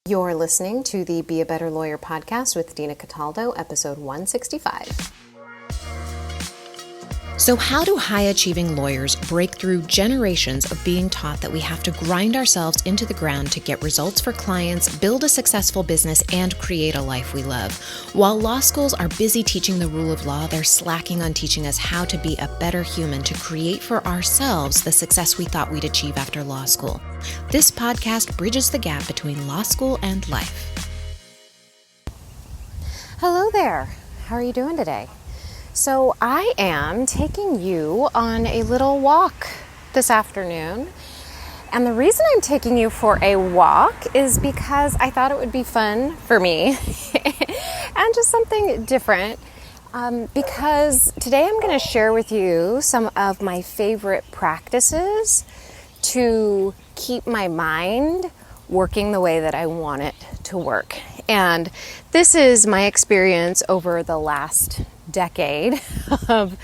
You're listening to the Be a Better Lawyer podcast with Dina Cataldo, episode 165. So how do high-achieving lawyers break through generations of being taught that we have to grind ourselves into the ground to get results for clients, build a successful business, and create a life we love? While law schools are busy teaching the rule of law, they're slacking on teaching us how to be a better human to create for ourselves the success we thought we'd achieve after law school. This podcast bridges the gap between law school and life. Hello there. How are you doing today? So I am taking you on a little walk this afternoon. And the reason I'm taking you for a walk is because I thought it would be fun for me and just something different. Because today I'm going to share with you some of my favorite practices to keep my mind working the way that I want it to work. And this is my experience over the last decade of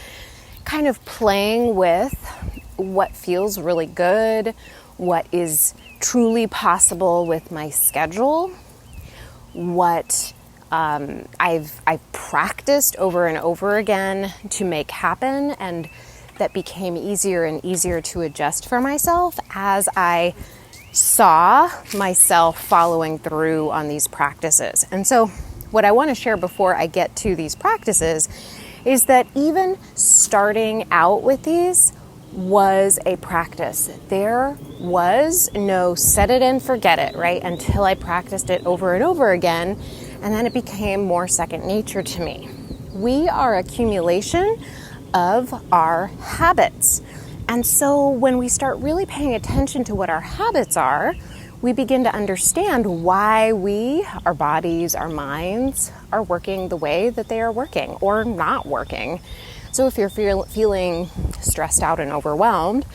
kind of playing with what feels really good, what is truly possible with my schedule, what I've practiced over and over again to make happen, and that became easier and easier to adjust for myself as I saw myself following through on these practices. And so what I want to share before I get to these practices is that even starting out with these was a practice. There was no set it and forget it, right? Until I practiced it over and over again, and then it became more second nature to me. We are accumulation of our habits. And so when we start really paying attention to what our habits are, we begin to understand why our bodies, our minds are working the way that they are working or not working. So if you're feeling stressed out and overwhelmed,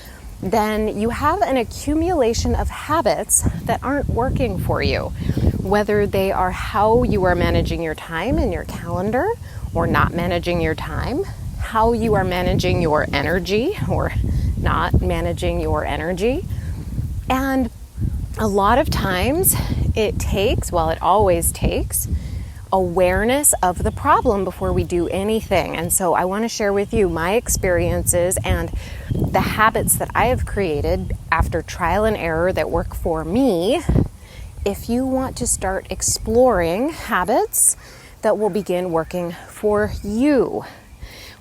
then you have an accumulation of habits that aren't working for you, whether they are how you are managing your time in your calendar or not managing your time, how you are managing your energy or not managing your energy. And a lot of times it always takes awareness of the problem before we do anything. And so I want to share with you my experiences and the habits that I have created after trial and error that work for me. If you want to start exploring habits that will begin working for you.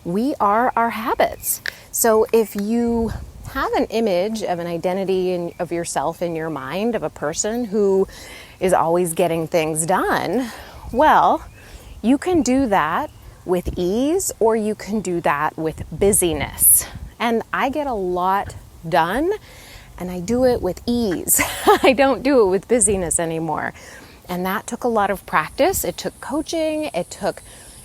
We are our habits. So if you have an image of an identity of yourself in your mind of a person who is always getting things done, well, you can do that with ease or you can do that with busyness. And I get a lot done and I do it with ease. I don't do it with busyness anymore. And that took a lot of practice. It took coaching. It took,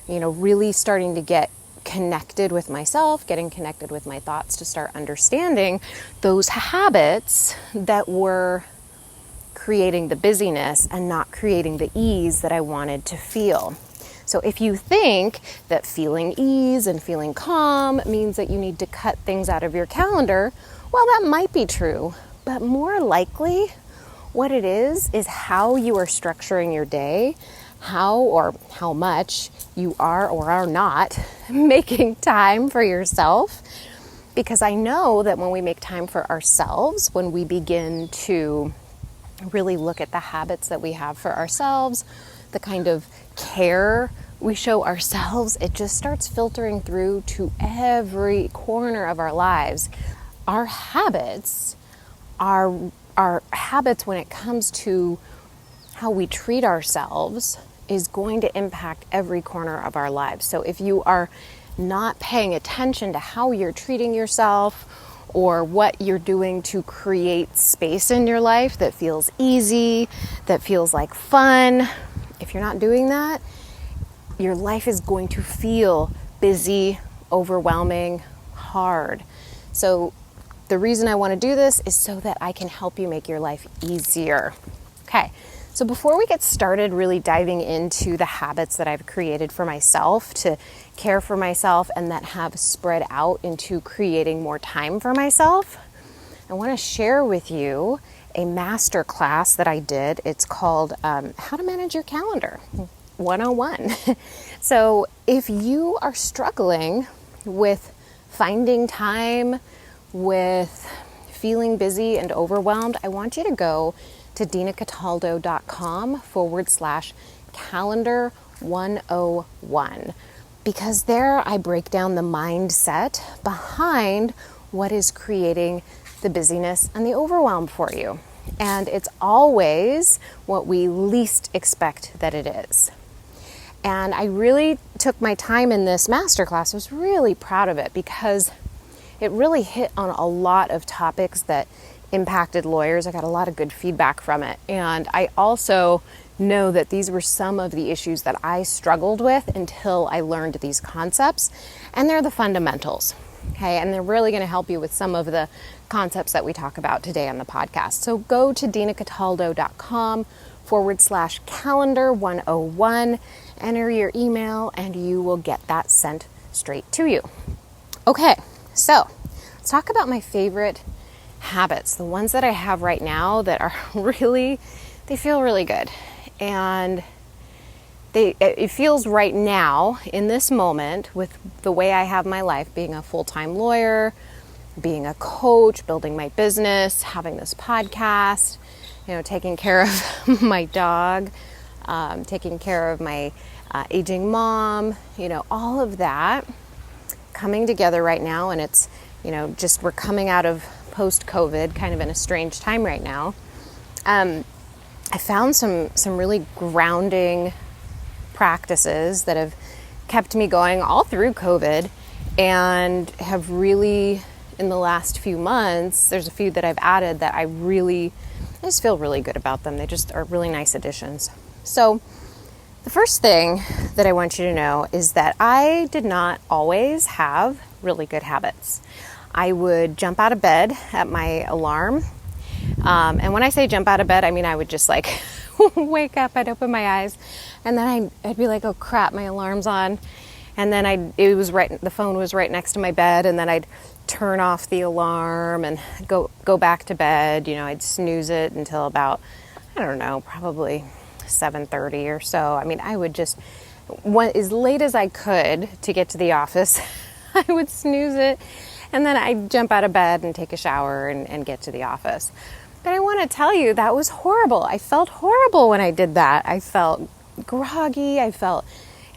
really starting to get connected with myself, getting connected with my thoughts to start understanding those habits that were creating the busyness and not creating the ease that I wanted to feel. So if you think that feeling ease and feeling calm means that you need to cut things out of your calendar, well, that might be true, but more likely what it is how you are structuring your day, how much you are or are not making time for yourself. Because I know that when we make time for ourselves, when we begin to really look at the habits that we have for ourselves, the kind of care we show ourselves, it just starts filtering through to every corner of our lives. Our habits are habits when it comes to how we treat ourselves is going to impact every corner of our lives. So if you are not paying attention to how you're treating yourself or what you're doing to create space in your life that feels easy, that feels like fun, if you're not doing that, your life is going to feel busy, overwhelming, hard. So the reason I want to do this is so that I can help you make your life easier. Okay. So before we get started really diving into the habits that I've created for myself to care for myself and that have spread out into creating more time for myself, I want to share with you a master class that I did. It's called How to Manage Your Calendar 101. So if you are struggling with finding time, with feeling busy and overwhelmed, I want you to go to dinacataldo.com/calendar 101, because there I break down the mindset behind what is creating the busyness and the overwhelm for you. And it's always what we least expect that it is. And I really took my time in this masterclass. I was really proud of it because it really hit on a lot of topics that impacted lawyers. I got a lot of good feedback from it. And I also know that these were some of the issues that I struggled with until I learned these concepts. And they're the fundamentals. Okay, and they're really going to help you with some of the concepts that we talk about today on the podcast. So go to dinacataldo.com/calendar 101, enter your email, and you will get that sent straight to you. Okay, so let's talk about my favorite habits, the ones that I have right now that are they feel really good. And it feels right now, in this moment, with the way I have my life, being a full-time lawyer, being a coach, building my business, having this podcast, taking care of my dog, taking care of my aging mom, all of that coming together right now. And it's, we're coming out of post-COVID, kind of in a strange time right now. I found some really grounding practices that have kept me going all through COVID, and have really, in the last few months, there's a few that I've added that I just feel really good about them. They just are really nice additions. So the first thing that I want you to know is that I did not always have really good habits. I would jump out of bed at my alarm. And when I say jump out of bed, I mean I would just wake up, I'd open my eyes, and then I'd be like, oh crap, my alarm's on. And then the phone was right next to my bed, and then I'd turn off the alarm and go back to bed. I'd snooze it until about, I don't know, probably 7:30 or so. I mean, I would just, as late as I could to get to the office, I would snooze it, and then I'd jump out of bed and take a shower and get to the office. But I want to tell you, that was horrible. I felt horrible when I did that. I felt groggy. I felt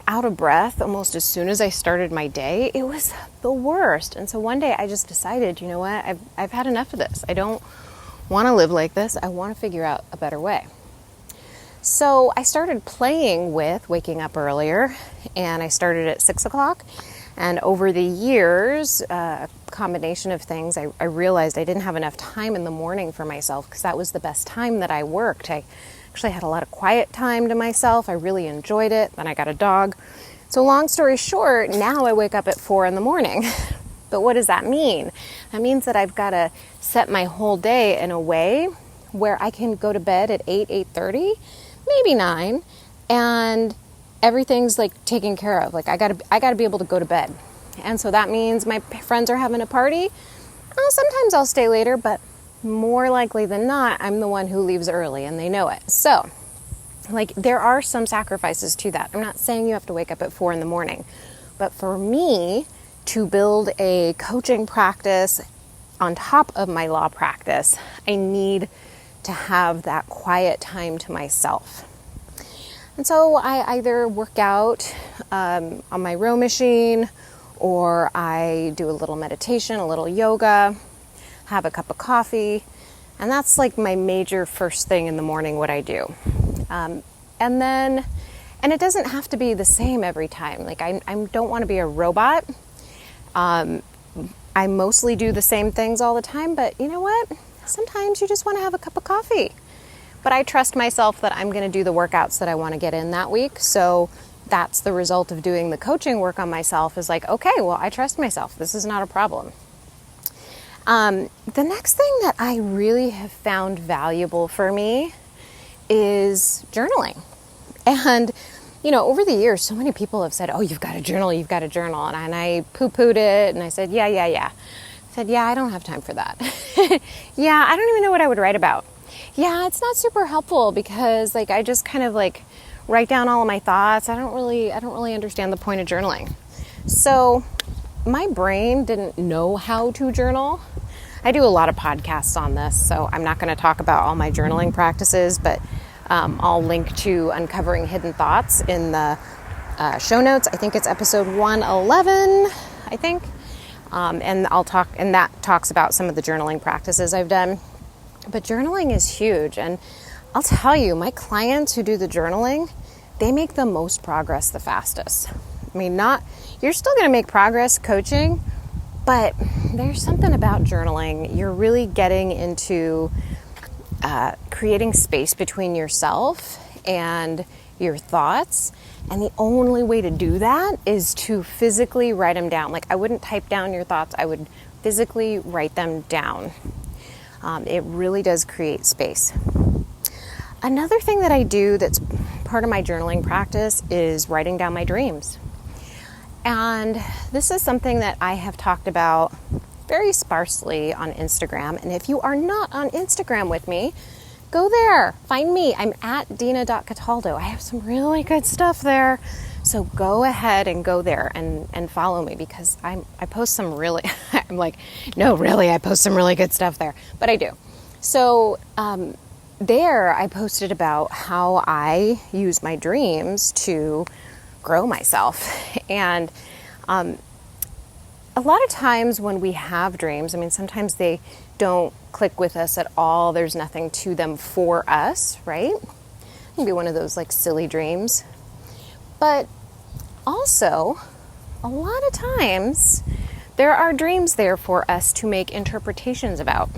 out of breath almost as soon as I started my day. It was the worst. And so one day I just decided, you know what, I've had enough of this. I don't want to live like this. I want to figure out a better way. So I started playing with waking up earlier, and I started at 6 o'clock. And over the years, a combination of things, I realized I didn't have enough time in the morning for myself, because that was the best time that I worked. I actually had a lot of quiet time to myself. I really enjoyed it. Then I got a dog. So long story short, now I wake up at 4 in the morning. But what does that mean? That means that I've got to set my whole day in a way where I can go to bed at 8:30, maybe 9, and everything's taken care of. I gotta be able to go to bed. And so that means my friends are having a party. Sometimes I'll stay later, but more likely than not, I'm the one who leaves early, and they know it. So, there are some sacrifices to that. I'm not saying you have to wake up at 4 in the morning, but for me to build a coaching practice on top of my law practice, I need to have that quiet time to myself. And so I either work out on my row machine, or I do a little meditation, a little yoga, have a cup of coffee, and that's my major first thing in the morning, what I do. And it doesn't have to be the same every time. I don't want to be a robot. I mostly do the same things all the time, but you know what? Sometimes you just want to have a cup of coffee. But I trust myself that I'm going to do the workouts that I want to get in that week. So that's the result of doing the coaching work on myself, is okay, well, I trust myself. This is not a problem. The next thing that I really have found valuable for me is journaling. And, over the years, so many people have said, oh, you've got to journal. And I poo-pooed it, and I said, yeah. I said, yeah, I don't have time for that. Yeah, I don't even know what I would write about. Yeah, it's not super helpful because like I just kind of like write down all of my thoughts. I don't really understand the point of journaling. So my brain didn't know how to journal. I do a lot of podcasts on this, so I'm not going to talk about all my journaling practices, but I'll link to Uncovering Hidden Thoughts in the show notes. I think it's episode 111, I think. And that talks about some of the journaling practices I've done. But journaling is huge. And I'll tell you, my clients who do the journaling, they make the most progress the fastest. I mean, you're still going to make progress coaching, but there's something about journaling. You're really getting into creating space between yourself and your thoughts. And the only way to do that is to physically write them down. Like I wouldn't type down your thoughts. I would physically write them down. It really does create space. Another thing that I do that's part of my journaling practice is writing down my dreams. And this is something that I have talked about very sparsely on Instagram. And if you are not on Instagram with me, go there. Find me. I'm at Dina.Cataldo. I have some really good stuff there. So go ahead and go there and follow me because I post some really, I'm like, no, really, I post some really good stuff there. But I do. So there I posted about how I use my dreams to grow myself. And a lot of times when we have dreams, I mean, sometimes they don't click with us at all. There's nothing to them for us, right? Maybe one of those like silly dreams. But also, a lot of times, there are dreams there for us to make interpretations about.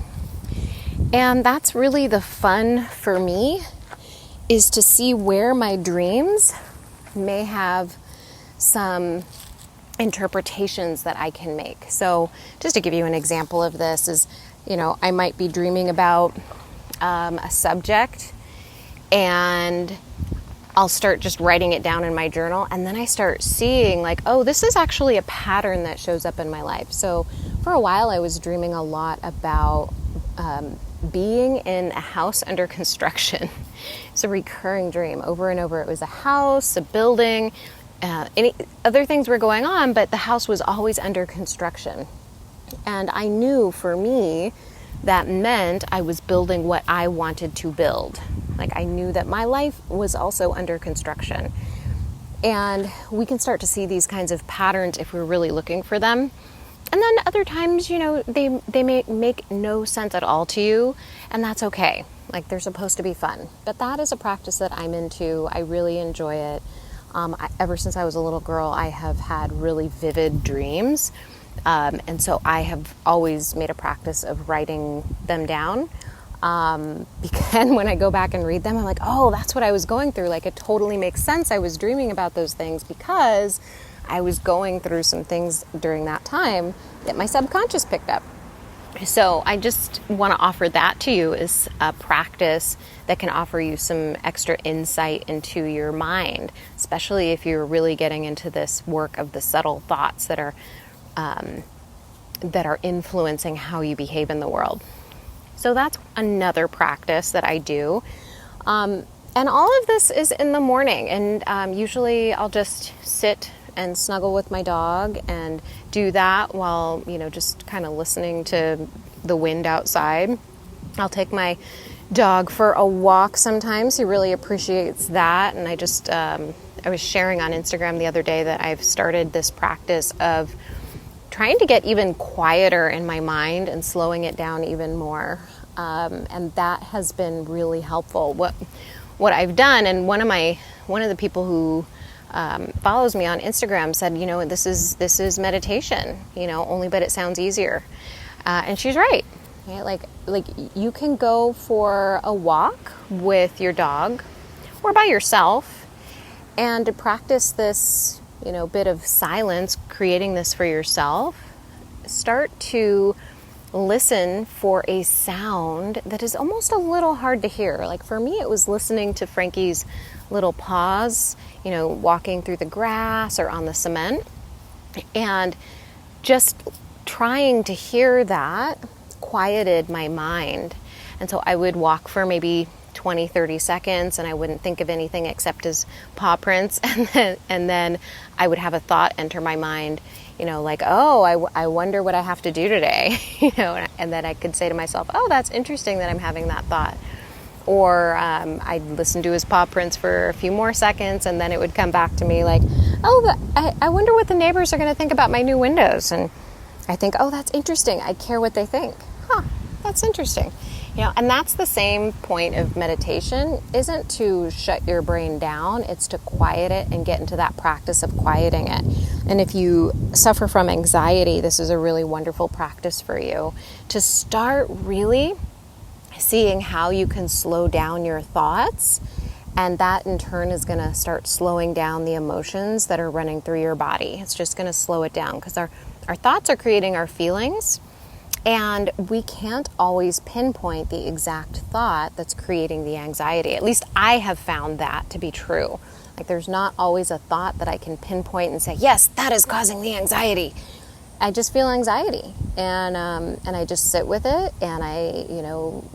And that's really the fun for me, is to see where my dreams may have some interpretations that I can make. So just to give you an example of this is, I might be dreaming about a subject and I'll start just writing it down in my journal, and then I start seeing like, oh, this is actually a pattern that shows up in my life. So for a while I was dreaming a lot about being in a house under construction. It's a recurring dream over and over. It was a house, a building, any other things were going on, but the house was always under construction. And I knew for me that meant I was building what I wanted to build. Like I knew that my life was also under construction. And we can start to see these kinds of patterns if we're really looking for them. And then other times, they may make no sense at all to you, and that's okay. Like they're supposed to be fun. But that is a practice that I'm into. I really enjoy it. Ever since I was a little girl, I have had really vivid dreams. And so I have always made a practice of writing them down. Because when I go back and read them, I'm like, oh, that's what I was going through. Like it totally makes sense. I was dreaming about those things because I was going through some things during that time that my subconscious picked up. So I just want to offer that to you as a practice that can offer you some extra insight into your mind, especially if you're really getting into this work of the subtle thoughts that are influencing how you behave in the world. So that's another practice that I do. And all of this is in the morning. And usually I'll just sit and snuggle with my dog and do that while, just kind of listening to the wind outside. I'll take my dog for a walk sometimes. He really appreciates that. And I was sharing on Instagram the other day that I've started this practice of trying to get even quieter in my mind and slowing it down even more. And that has been really helpful. What I've done, and one of the people who follows me on Instagram said, this is meditation, only but it sounds easier. And she's right. Like you can go for a walk with your dog or by yourself and to practice this, bit of silence, creating this for yourself. Start to listen for a sound that is almost a little hard to hear. Like for me, it was listening to Frankie's little paws, walking through the grass or on the cement, and just trying to hear that quieted my mind. And so I would walk for maybe 20, 30 seconds, and I wouldn't think of anything except as paw prints. And then I would have a thought enter my mind, like, oh, I wonder what I have to do today, and then I could say to myself, oh, that's interesting that I'm having that thought. Or I'd listen to his paw prints for a few more seconds, and then it would come back to me like, oh, I wonder what the neighbors are going to think about my new windows. And I think, oh, that's interesting. I care what they think. Huh, that's interesting. And that's the same point of meditation, isn't to shut your brain down. It's to quiet it and get into that practice of quieting it. And if you suffer from anxiety, this is a really wonderful practice for you to start really seeing how you can slow down your thoughts, and that in turn is going to start slowing down the emotions that are running through your body. It's just going to slow it down because our thoughts are creating our feelings, and we can't always pinpoint the exact thought that's creating the anxiety. At least I have found that to be true. Like, there's not always a thought that I can pinpoint and say, yes, that is causing the anxiety. I just feel anxiety, and I just sit with it, and I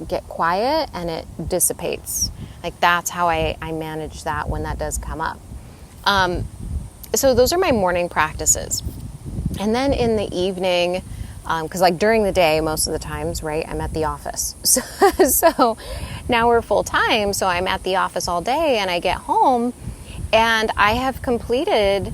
get quiet, and it dissipates. Like, that's how I manage that when that does come up. So those are my morning practices. And then in the evening, because like during the day, most of the times, right, I'm at the office. So now we're full time, so I'm at the office all day, and I get home, and I have completed,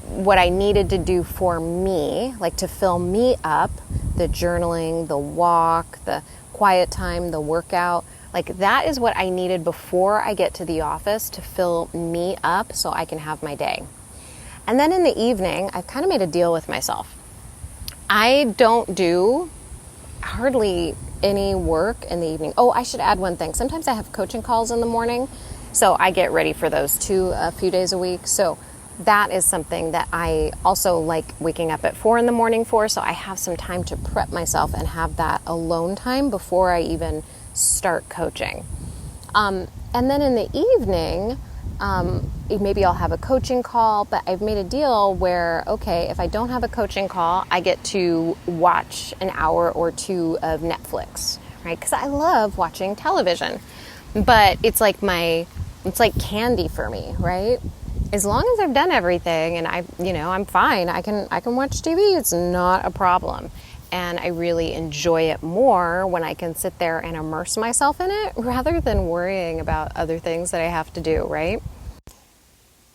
what I needed to do for me, like to fill me up, the journaling, the walk, the quiet time, the workout. Like, that is what I needed before I get to the office to fill me up so I can have my day. And then in the evening, I've kind of made a deal with myself. I don't do hardly any work in the evening. Oh, I should add one thing. Sometimes I have coaching calls in the morning, so I get ready for those too a few days a week. So that is something that I also like waking up at 4 a.m. for, so I have some time to prep myself and have that alone time before I even start coaching. And then in the evening, maybe I'll have a coaching call, but I've made a deal where, okay, if I don't have a coaching call, I get to watch an hour or two of Netflix, right? Because I love watching television, but it's like candy for me, right? As long as I've done everything and I'm fine, I can watch TV. It's not a problem. And I really enjoy it more when I can sit there and immerse myself in it rather than worrying about other things that I have to do, right?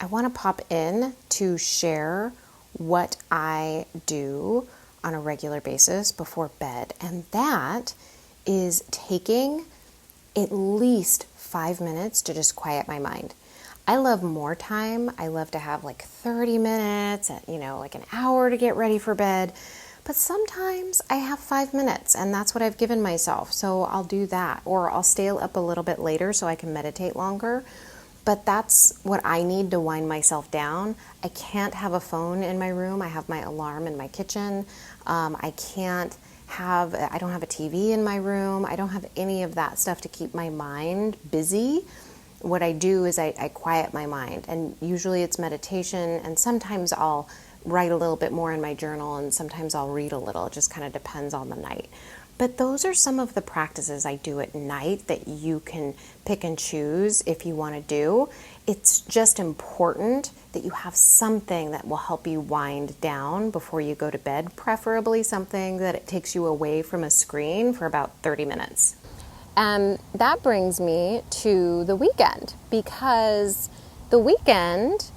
I want to pop in to share what I do on a regular basis before bed. And that is taking at least 5 minutes to just quiet my mind. I love more time. I love to have like 30 minutes, like an hour to get ready for bed. But sometimes I have 5 minutes, and that's what I've given myself. So I'll do that, or I'll stay up a little bit later so I can meditate longer. But that's what I need to wind myself down. I can't have a phone in my room. I have my alarm in my kitchen. I don't have a TV in my room. I don't have any of that stuff to keep my mind busy. What I do is I quiet my mind, and usually it's meditation, and sometimes I'll write a little bit more in my journal, and sometimes I'll read a little. It just kind of depends on the night. But those are some of the practices I do at night that you can pick and choose if you want to do. It's just important that you have something that will help you wind down before you go to bed, preferably something that it takes you away from a screen for about 30 minutes. And that brings me to the weekend, because the weekend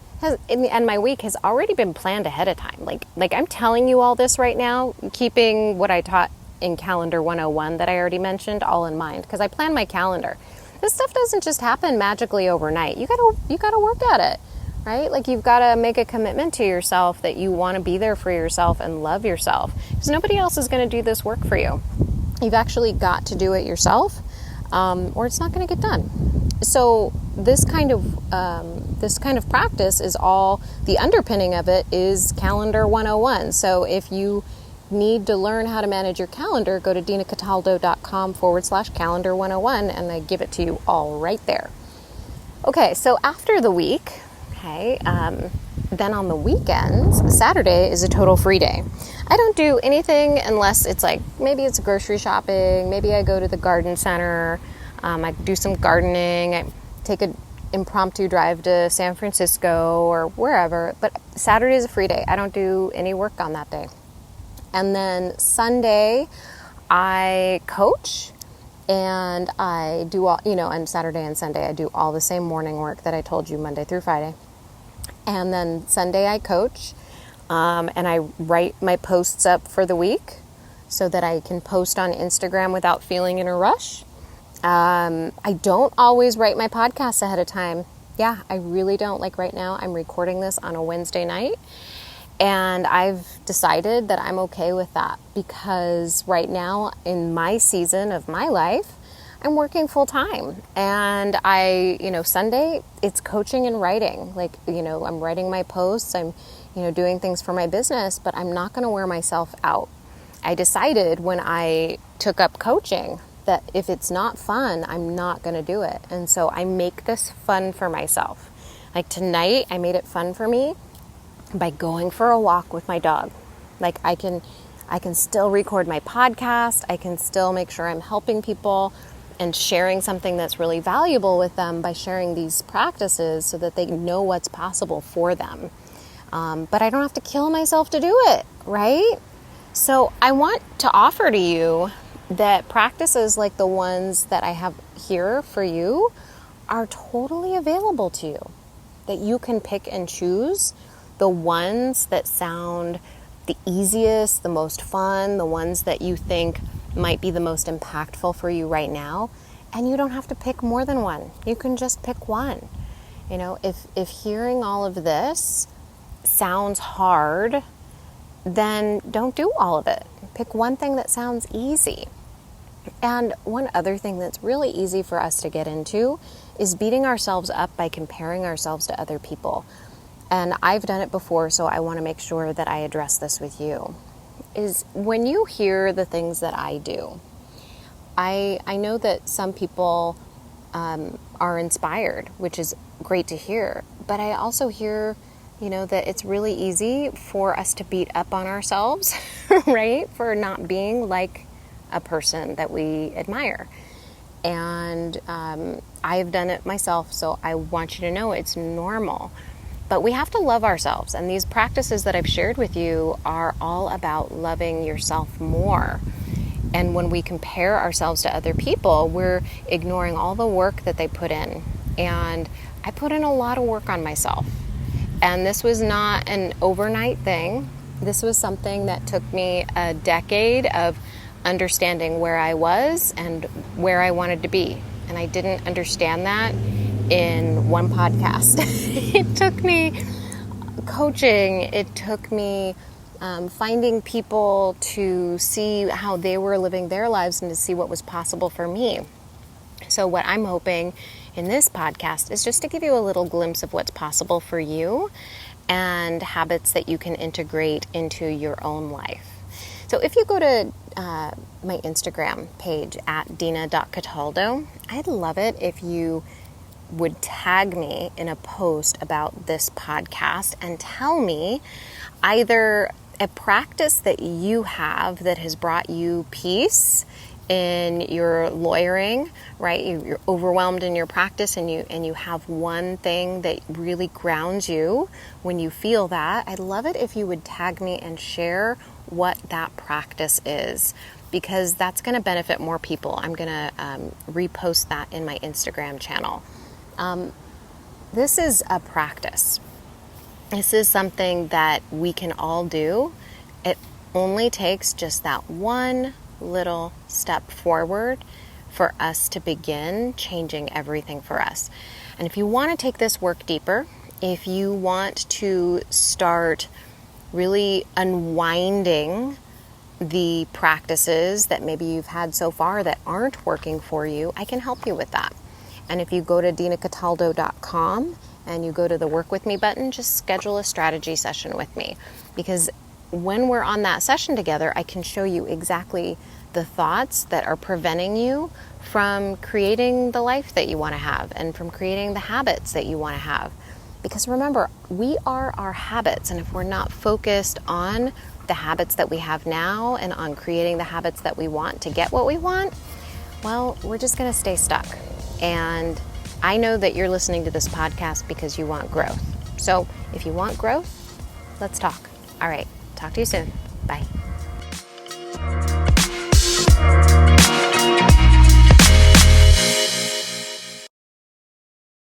and my week has already been planned ahead of time. Like I'm telling you all this right now, keeping what I taught in Calendar 101 that I already mentioned all in mind, because I plan my calendar. This stuff doesn't just happen magically overnight. You gotta work at it, right? Like, you've got to make a commitment to yourself that you want to be there for yourself and love yourself, because nobody else is going to do this work for you. You've actually got to do it yourself, or it's not going to get done. So this kind of practice is all, the underpinning of it is Calendar 101. So if you need to learn how to manage your calendar, go to dinacataldo.com/calendar 101, and I give it to you all right there. Okay, so after the week, then on the weekends, Saturday is a total free day. I don't do anything unless it's like, maybe it's grocery shopping, maybe I go to the garden center, I do some gardening, I take an impromptu drive to San Francisco or wherever, but Saturday is a free day. I don't do any work on that day. And then Sunday, I coach, and I do all, and Saturday and Sunday, I do all the same morning work that I told you, Monday through Friday. And then Sunday I coach, and I write my posts up for the week so that I can post on Instagram without feeling in a rush. I don't always write my podcasts ahead of time. Yeah, I really don't. Like right now, I'm recording this on a Wednesday night, and I've decided that I'm okay with that because right now in my season of my life, I'm working full time, and Sunday it's coaching and writing. Like, I'm writing my posts, I'm, doing things for my business, but I'm not going to wear myself out. I decided when I took up coaching that if it's not fun, I'm not going to do it. And so I make this fun for myself. Like tonight, I made it fun for me by going for a walk with my dog. Like I can still record my podcast. I can still make sure I'm helping people and sharing something that's really valuable with them by sharing these practices so that they know what's possible for them. But I don't have to kill myself to do it, right? So I want to offer to you that practices like the ones that I have here for you are totally available to you. That you can pick and choose the ones that sound the easiest, the most fun, the ones that you think might be the most impactful for you right now. And you don't have to pick more than one. You can just pick one. If hearing all of this sounds hard, then don't do all of it. Pick one thing that sounds easy. And one other thing that's really easy for us to get into is beating ourselves up by comparing ourselves to other people. And I've done it before, so I want to make sure that I address this with you. Is when you hear the things that I do, I know that some people are inspired, which is great to hear. But I also hear, that it's really easy for us to beat up on ourselves, right? For not being like a person that we admire. And I've done it myself, so I want you to know it's normal. But we have to love ourselves. And these practices that I've shared with you are all about loving yourself more. And when we compare ourselves to other people, we're ignoring all the work that they put in. And I put in a lot of work on myself. And this was not an overnight thing. This was something that took me a decade of understanding where I was and where I wanted to be. And I didn't understand that in one podcast. It took me coaching. It took me finding people to see how they were living their lives and to see what was possible for me. So what I'm hoping in this podcast is just to give you a little glimpse of what's possible for you and habits that you can integrate into your own life. So if you go to my Instagram page at dina.cataldo, I'd love it if you would tag me in a post about this podcast and tell me either a practice that you have that has brought you peace in your lawyering, right? You're overwhelmed in your practice and you have one thing that really grounds you when you feel that. I'd love it if you would tag me and share what that practice is, because that's going to benefit more people. I'm going to repost that in my Instagram channel. This is a practice. This is something that we can all do. It only takes just that one little step forward for us to begin changing everything for us. And if you want to take this work deeper, if you want to start really unwinding the practices that maybe you've had so far that aren't working for you, I can help you with that. And if you go to dinacataldo.com and you go to the Work With Me button, just schedule a strategy session with me. Because when we're on that session together, I can show you exactly the thoughts that are preventing you from creating the life that you want to have and from creating the habits that you want to have. Because remember, we are our habits, and if we're not focused on the habits that we have now and on creating the habits that we want to get what we want, well, we're just going to stay stuck. And I know that you're listening to this podcast because you want growth. So if you want growth, let's talk. All right, talk to you soon. Bye.